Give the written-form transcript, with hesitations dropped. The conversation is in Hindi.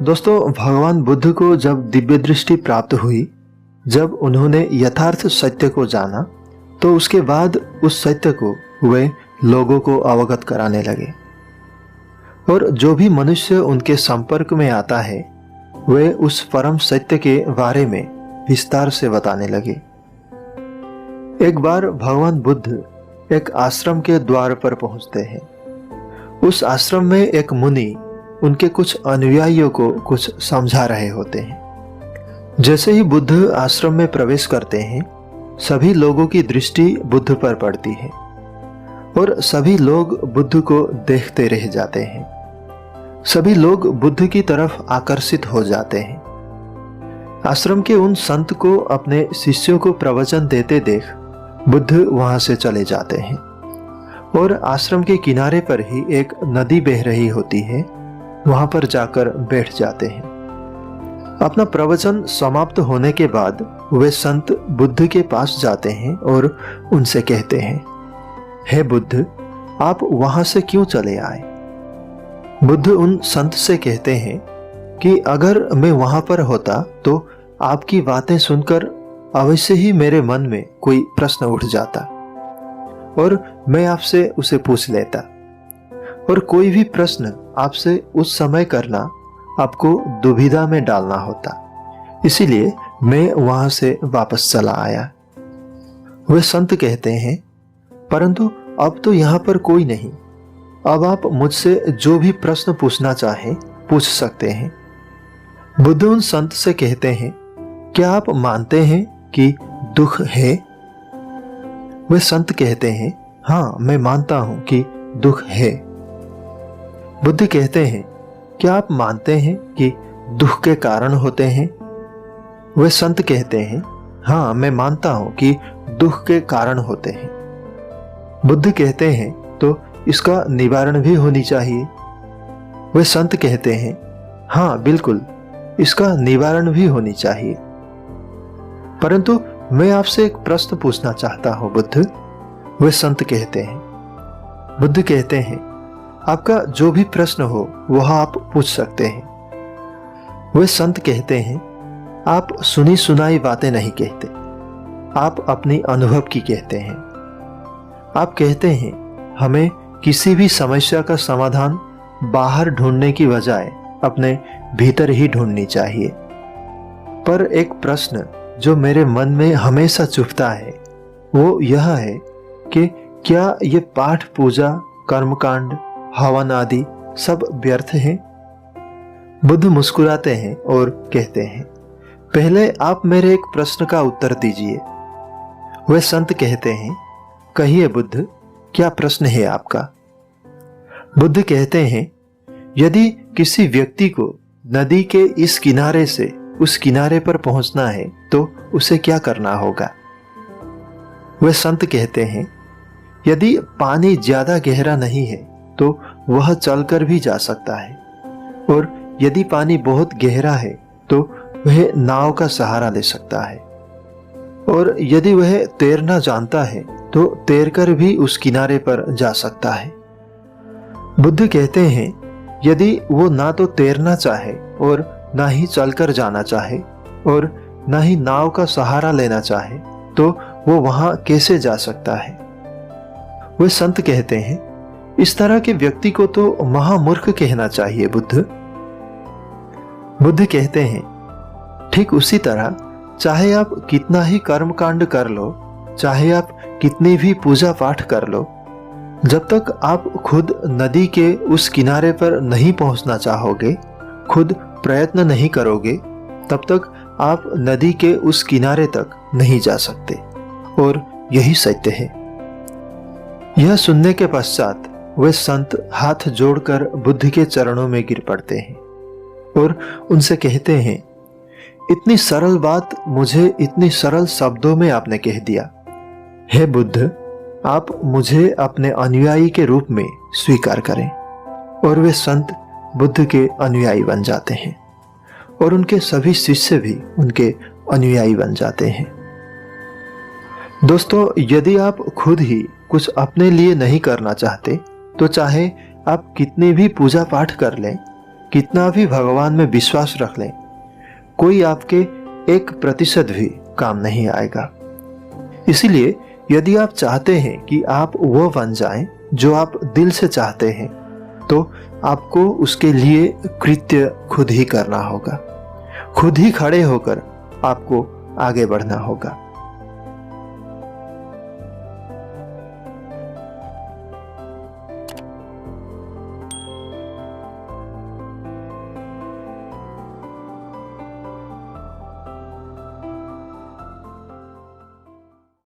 दोस्तों, भगवान बुद्ध को जब दिव्य दृष्टि प्राप्त हुई, जब उन्होंने यथार्थ सत्य को जाना, तो उसके बाद उस सत्य को वे लोगों को अवगत कराने लगे और जो भी मनुष्य उनके संपर्क में आता है वे उस परम सत्य के बारे में विस्तार से बताने लगे। एक बार भगवान बुद्ध एक आश्रम के द्वार पर पहुंचते हैं। उस आश्रम में एक मुनि उनके कुछ अनुयायियों को कुछ समझा रहे होते हैं। जैसे ही बुद्ध आश्रम में प्रवेश करते हैं, सभी लोगों की दृष्टि बुद्ध पर पड़ती है और सभी लोग बुद्ध को देखते रह जाते हैं। सभी लोग बुद्ध की तरफ आकर्षित हो जाते हैं। आश्रम के उन संत को अपने शिष्यों को प्रवचन देते देख बुद्ध वहां से चले जाते हैं और आश्रम के किनारे पर ही एक नदी बह रही होती है, वहां पर जाकर बैठ जाते हैं। अपना प्रवचन समाप्त होने के बाद वे संत बुद्ध के पास जाते हैं और उनसे कहते हैं, हे बुद्ध, आप वहां से क्यों चले आए? बुद्ध उन संत से कहते हैं कि अगर मैं वहां पर होता तो आपकी बातें सुनकर अवश्य ही मेरे मन में कोई प्रश्न उठ जाता और मैं आपसे उसे पूछ लेता, और कोई भी प्रश्न आपसे उस समय करना आपको दुविधा में डालना होता, इसीलिए मैं वहां से वापस चला आया। वे संत कहते हैं, परंतु अब तो यहाँ पर कोई नहीं, अब आप मुझसे जो भी प्रश्न पूछना चाहें पूछ सकते हैं। बुद्ध उन संत से कहते हैं, क्या आप मानते हैं कि दुख है? वे संत कहते हैं, हाँ, मैं मानता हूं कि दुख है। बुद्ध कहते हैं, क्या आप मानते हैं कि दुख के कारण होते हैं? वे संत कहते हैं, हाँ, मैं मानता हूं कि दुख के कारण होते हैं। बुद्ध कहते हैं, तो इसका निवारण भी होनी चाहिए। वे संत कहते हैं, हाँ बिल्कुल, इसका निवारण भी होनी चाहिए। परंतु मैं आपसे एक प्रश्न पूछना चाहता हूं बुद्ध। वे संत कहते हैं। बुद्ध कहते हैं, आपका जो भी प्रश्न हो वह आप पूछ सकते हैं। वे संत कहते हैं, आप सुनी सुनाई बातें नहीं कहते, आप अपनी अनुभव की कहते हैं। आप कहते हैं, हमें किसी भी समस्या का समाधान बाहर ढूंढने की बजाय अपने भीतर ही ढूंढनी चाहिए। पर एक प्रश्न जो मेरे मन में हमेशा चुभता है वो यह है कि क्या ये पाठ, पूजा, कर्मकांड, हवन आदि सब व्यर्थ हैं? बुद्ध मुस्कुराते हैं और कहते हैं, पहले आप मेरे एक प्रश्न का उत्तर दीजिए। वे संत कहते हैं, कहिए बुद्ध, क्या प्रश्न है आपका? बुद्ध कहते हैं, यदि किसी व्यक्ति को नदी के इस किनारे से उस किनारे पर पहुंचना है तो उसे क्या करना होगा? वे संत कहते हैं, यदि पानी ज्यादा गहरा नहीं है तो वह चलकर भी जा सकता है, और यदि पानी बहुत गहरा है तो वह नाव का सहारा ले सकता है, और यदि वह तैरना जानता है तो तैरकर भी उस किनारे पर जा सकता है। बुद्ध कहते हैं, यदि वो ना तो तैरना चाहे और ना ही चलकर जाना चाहे और ना ही नाव का सहारा लेना चाहे तो वो वहां कैसे जा सकता है? वे संत कहते हैं, इस तरह के व्यक्ति को तो महामूर्ख कहना चाहिए बुद्ध। बुद्ध कहते हैं, ठीक उसी तरह चाहे आप कितना ही कर्मकांड कर लो, चाहे आप कितनी भी पूजा पाठ कर लो, जब तक आप खुद नदी के उस किनारे पर नहीं पहुंचना चाहोगे, खुद प्रयत्न नहीं करोगे, तब तक आप नदी के उस किनारे तक नहीं जा सकते, और यही सत्य है। यह सुनने के पश्चात वे संत हाथ जोड़कर बुद्ध के चरणों में गिर पड़ते हैं और उनसे कहते हैं, इतनी सरल बात मुझे इतनी सरल शब्दों में आपने कह दिया। हे बुद्ध, आप मुझे अपने अनुयायी के रूप में स्वीकार करें। और वे संत बुद्ध के अनुयायी बन जाते हैं और उनके सभी शिष्य भी उनके अनुयायी बन जाते हैं। दोस्तों, यदि आप खुद ही कुछ अपने लिए नहीं करना चाहते तो चाहे आप कितनी भी पूजा पाठ कर लें, कितना भी भगवान में विश्वास रख लें, कोई आपके 1% भी काम नहीं आएगा। इसलिए यदि आप चाहते हैं कि आप वो बन जाएं जो आप दिल से चाहते हैं, तो आपको उसके लिए कृत्य खुद ही करना होगा। खुद ही खड़े होकर आपको आगे बढ़ना होगा।